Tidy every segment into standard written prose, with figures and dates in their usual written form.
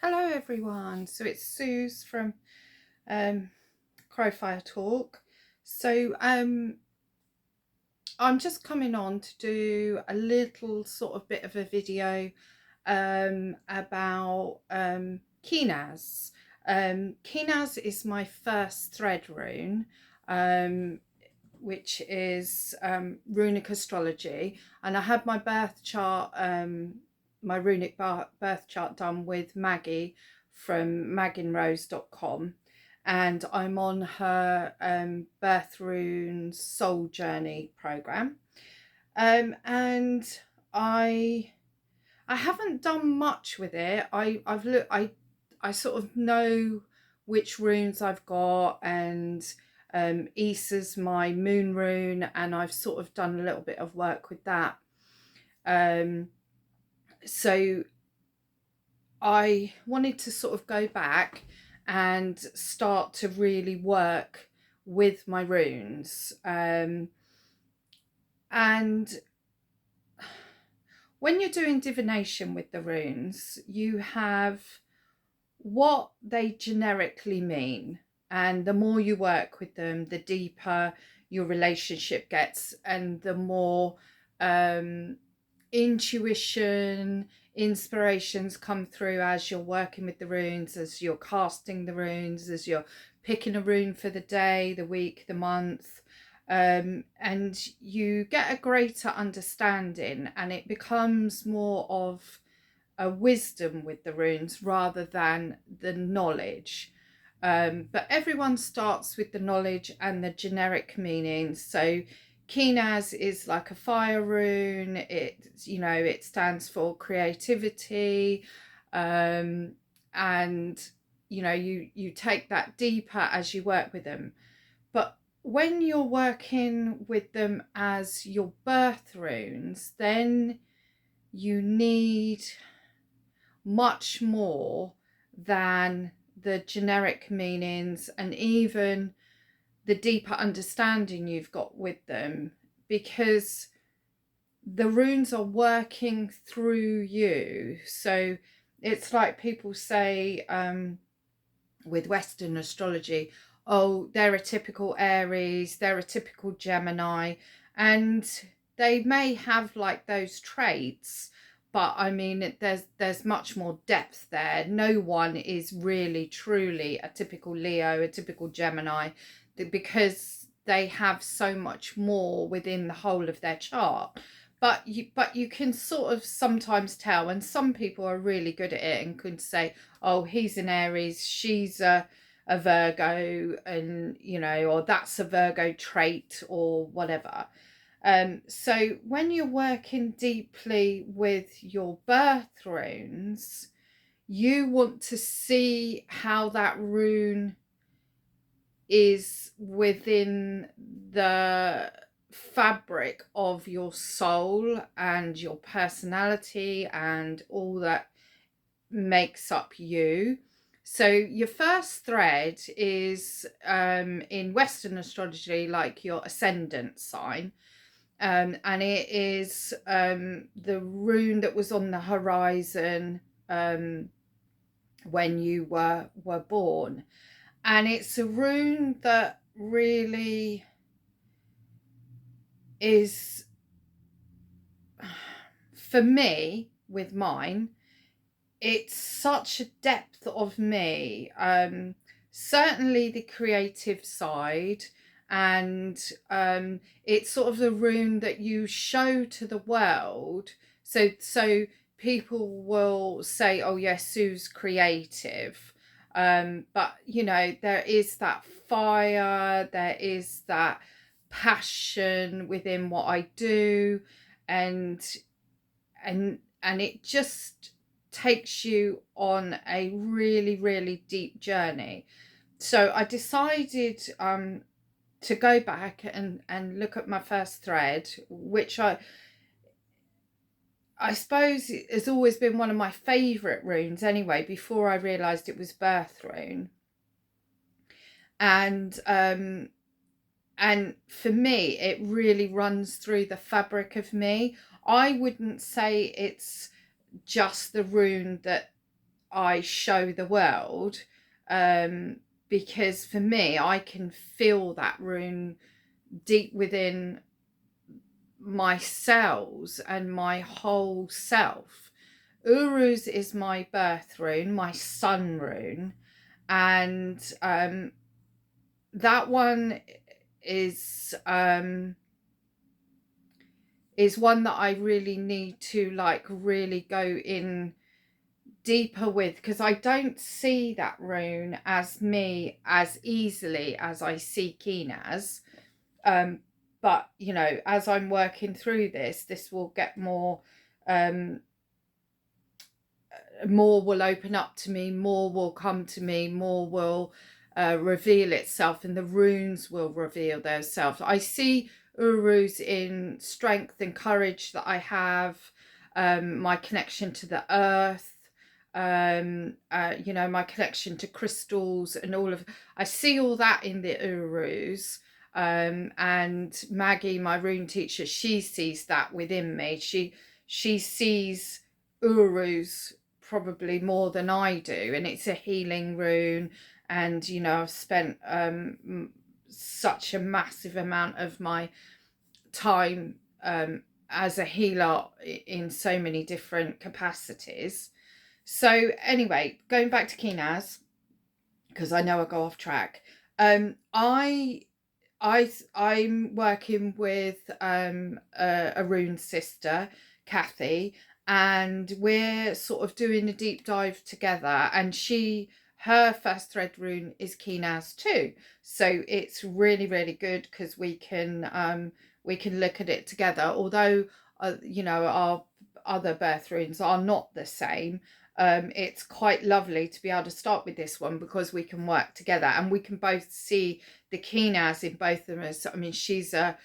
Hello everyone, so it's Suze from Crowfire Talk. I'm just coming on to do a little sort of bit of a video about Kenaz. Kenaz is my first thread rune, which is runic astrology, and I had my birth chart, my runic birth chart done with Maggie from magginrose.com, and I'm on her birth runes soul journey program, and I I haven't done much with it. I've looked. I sort of know which runes I've got, and Issa's my moon rune, and I've sort of done a little bit of work with that. So I wanted to sort of go back and start to really work with my runes. And when you're doing divination with the runes, you have what they generically mean. And the more you work with them, the deeper your relationship gets, and the more intuition, inspirations come through as you're working with the runes, as you're casting the runes, as you're picking a rune for the day, the week, the month. And you get a greater understanding, and it becomes more of a wisdom with the runes rather than the knowledge. But everyone starts with the knowledge and the generic meanings. So Kenaz is like a fire rune. It stands for creativity, and you take that deeper as you work with them. But when you're working with them as your birth runes, then you need much more than the generic meanings and even the deeper understanding you've got with them, because the runes are working through you. So it's like people say with Western astrology, oh, they're a typical Aries, they're a typical Gemini, and they may have like those traits, but I mean, there's much more depth there. No one is really truly a typical Leo, a typical Gemini, because they have so much more within the whole of their chart. But you can sort of sometimes tell, and some people are really good at it and could say, oh, he's an Aries, she's a Virgo, and or that's a Virgo trait or whatever. So when you're working deeply with your birth runes, you want to see how that rune is within the fabric of your soul and your personality and all that makes up you. So your first thread is in Western astrology like your ascendant sign, and it is the rune that was on the horizon when you were born. And it's a rune that really is, for me, with mine, it's such a depth of me. Certainly the creative side, and it's sort of the rune that you show to the world. So people will say, oh yes, Sue's creative. But there is that fire, there is that passion within what I do, and it just takes you on a really, really deep journey. So I decided to go back and look at my first thread, which I suppose has always been one of my favourite runes anyway, before I realised it was birth rune. And for me, it really runs through the fabric of me. I wouldn't say it's just the rune that I show the world, because for me, I can feel that rune deep within my cells and my whole self. Uru's is my birth rune, my sun rune, and that one is one that I really need to like really go in deeper with, because I don't see that rune as me as easily as I see Kenaz. But you know, as I'm working through this will get more, more will open up to me, more will come to me, more will reveal itself, and the runes will reveal themselves. I see Urus in strength and courage that I have, my connection to the earth, you know, my connection to crystals and all of, I see all that in the Urus. And Maggie, my rune teacher, she sees that within me. She sees Urus probably more than I do, and it's a healing rune. And you know, I've spent such a massive amount of my time as a healer in so many different capacities. So anyway, going back to Kenaz, because I know I go off track. I'm working with a rune sister, Kathy, and we're sort of doing a deep dive together. And her first thread rune is Kenaz too, so it's really, really good because we can look at it together. Although you know, our other birth runes are not the same. It's quite lovely to be able to start with this one because we can work together and we can both see the Kenaz in both of us. I mean, she's a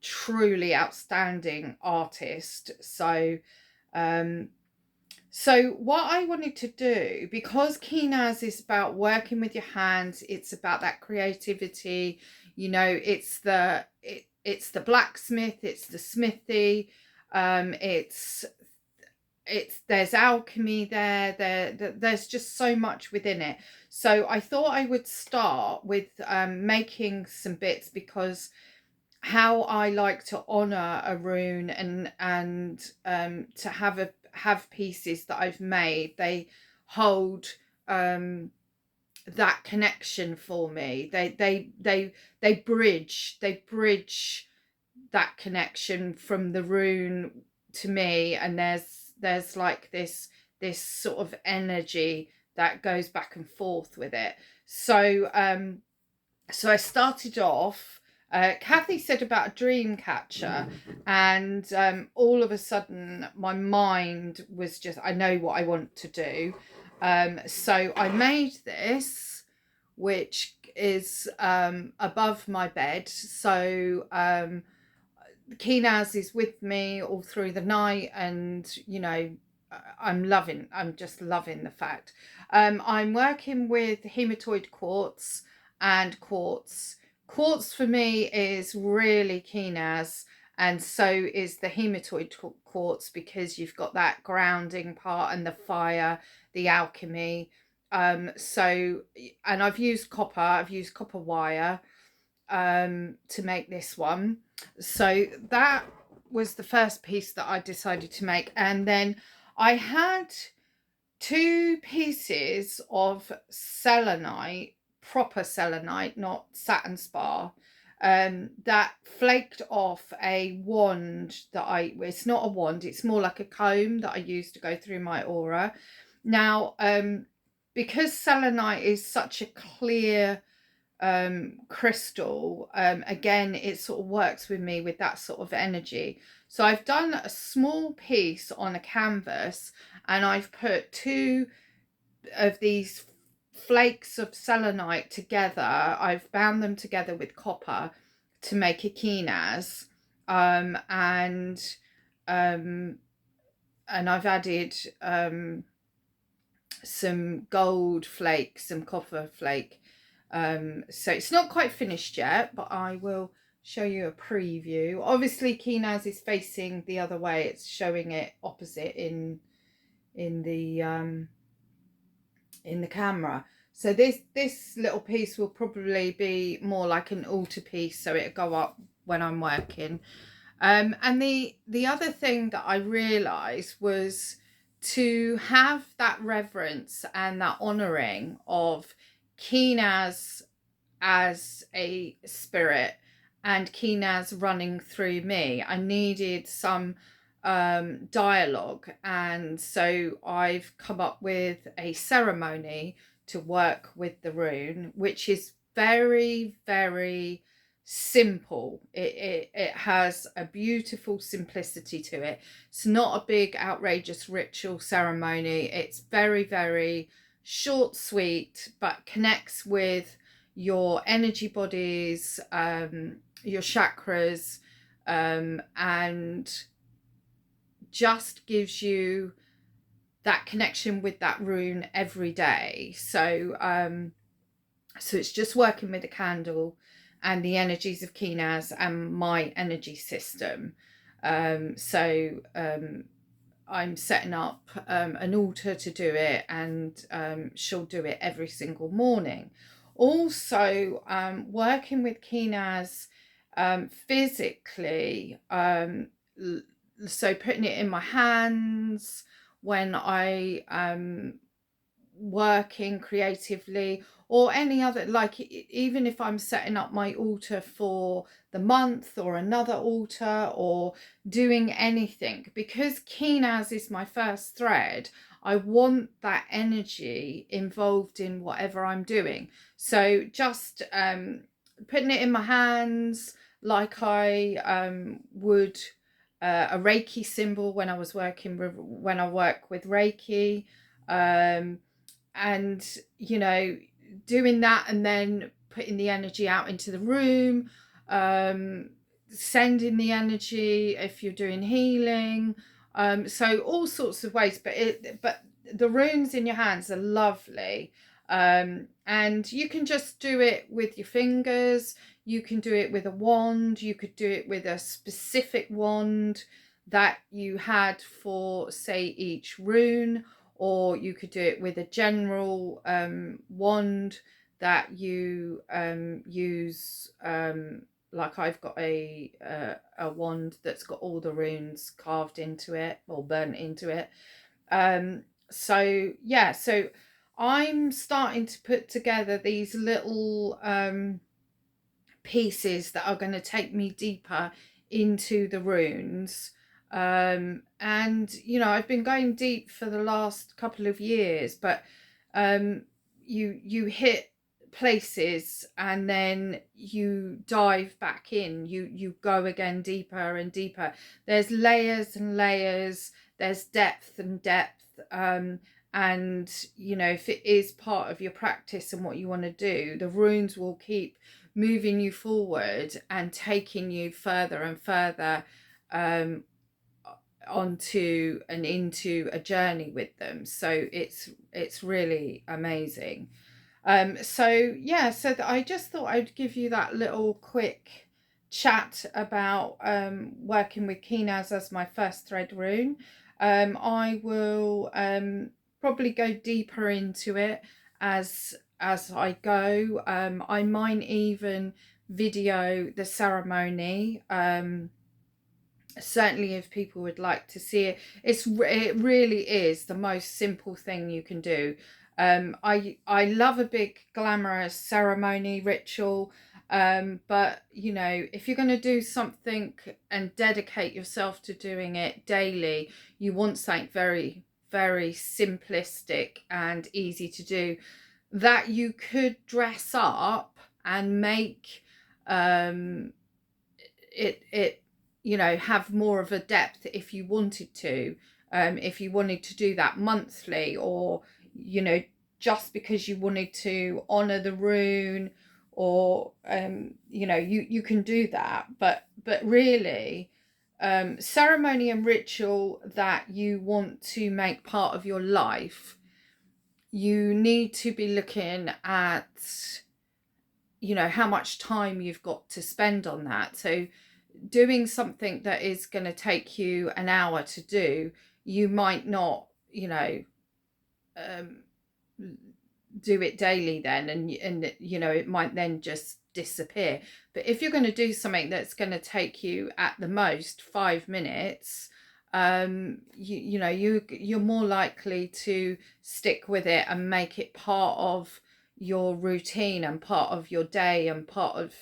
truly outstanding artist. So so what I wanted to do, because Kenaz is about working with your hands, it's about that creativity, you know, it's the blacksmith, it's the smithy, there's alchemy there's just so much within it. So I thought I would start with making some bits, because how I like to honor a rune and to have pieces that I've made, they hold that connection for me. They bridge that connection from the rune to me, and there's like this sort of energy that goes back and forth with it. So so I started off, Kathy said about a dream catcher, and all of a sudden my mind was just, I know what I want to do. So I made this, which is above my bed. So Kenaz is with me all through the night, and you know, I'm just loving the fact. I'm working with hematoid quartz and quartz. Quartz for me is really Kenaz, and so is the hematoid quartz, because you've got that grounding part and the fire, the alchemy. So, and I've used copper wire to make this one. So that was the first piece that I decided to make. And then I had 2 pieces of selenite, proper selenite, not satin spar, that flaked off a wand that it's not a wand, it's more like a comb that I use to go through my aura. Now, because selenite is such a clear crystal, again, it sort of works with me with that sort of energy. So I've done a small piece on a canvas, and I've put 2 of these flakes of selenite together. I've bound them together with copper to make a Kenaz, and I've added some gold flakes, some copper flake. So it's not quite finished yet, but I will show you a preview. Obviously Kenaz is facing the other way, it's showing it opposite in the in the camera. So this little piece will probably be more like an altar piece, so it'll go up when I'm working. And the other thing that I realized was to have that reverence and that honoring of Kenaz as a spirit and Kenaz running through me. I needed some dialogue, and so I've come up with a ceremony to work with the rune, which is very, very simple. It has a beautiful simplicity to it. It's not a big outrageous ritual ceremony. It's very, very short, sweet, but connects with your energy bodies, your chakras, and just gives you that connection with that rune every day. So it's just working with a candle and the energies of Kenaz and my energy system. I'm setting up an altar to do it, and she'll do it every single morning. Also, working with Kenaz physically, so putting it in my hands when I working creatively, or any other, like even if I'm setting up my altar for the month or another altar or doing anything, because Kenaz is my first thread, I want that energy involved in whatever I'm doing. So just putting it in my hands like I would a Reiki symbol when I was working with, when I work with Reiki, and doing that, and then putting the energy out into the room, sending the energy if you're doing healing, so all sorts of ways. But the runes in your hands are lovely, and you can just do it with your fingers, you can do it with a wand, you could do it with a specific wand that you had for, say, each rune, or you could do it with a general wand that you use, like I've got a wand that's got all the runes carved into it or burnt into it. So yeah, so I'm starting to put together these little pieces that are going to take me deeper into the runes. And I've been going deep for the last couple of years, but you hit places and then you dive back in, you go again deeper and deeper. There's layers and layers, there's depth and depth, and if it is part of your practice and what you want to do, the runes will keep moving you forward and taking you further and further onto and into a journey with them. So it's really amazing. So I just thought I'd give you that little quick chat about working with Kenaz as my first thread rune. I will probably go deeper into it as I go. I might even video the ceremony, certainly if people would like to see it. It really is the most simple thing you can do. I love a big glamorous ceremony ritual, but if you're going to do something and dedicate yourself to doing it daily, you want something very, very simplistic and easy to do, that you could dress up and make it have more of a depth if you wanted to, if you wanted to do that monthly, or just because you wanted to honor the rune, or you can do that, but really, ceremony and ritual that you want to make part of your life, you need to be looking at how much time you've got to spend on that. So doing something that is going to take you an hour to do, you might not do it daily then, and you know, it might then just disappear. But if you're going to do something that's going to take you at the most 5 minutes, you know, you're more likely to stick with it and make it part of your routine and part of your day and part of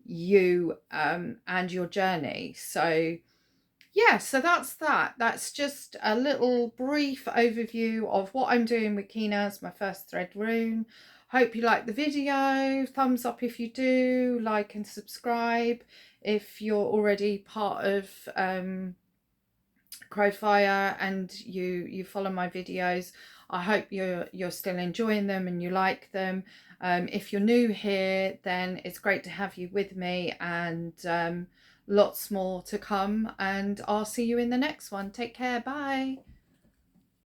you, and your journey. So yeah, so that's that. That's just a little brief overview of what I'm doing with Kenaz, my first thread rune. Hope you like the video. Thumbs up if you do. Like and subscribe if you're already part of Crowfire and you follow my videos. I hope you're still enjoying them and you like them. If you're new here, then it's great to have you with me, and lots more to come, and I'll see you in the next one. Take care. Bye.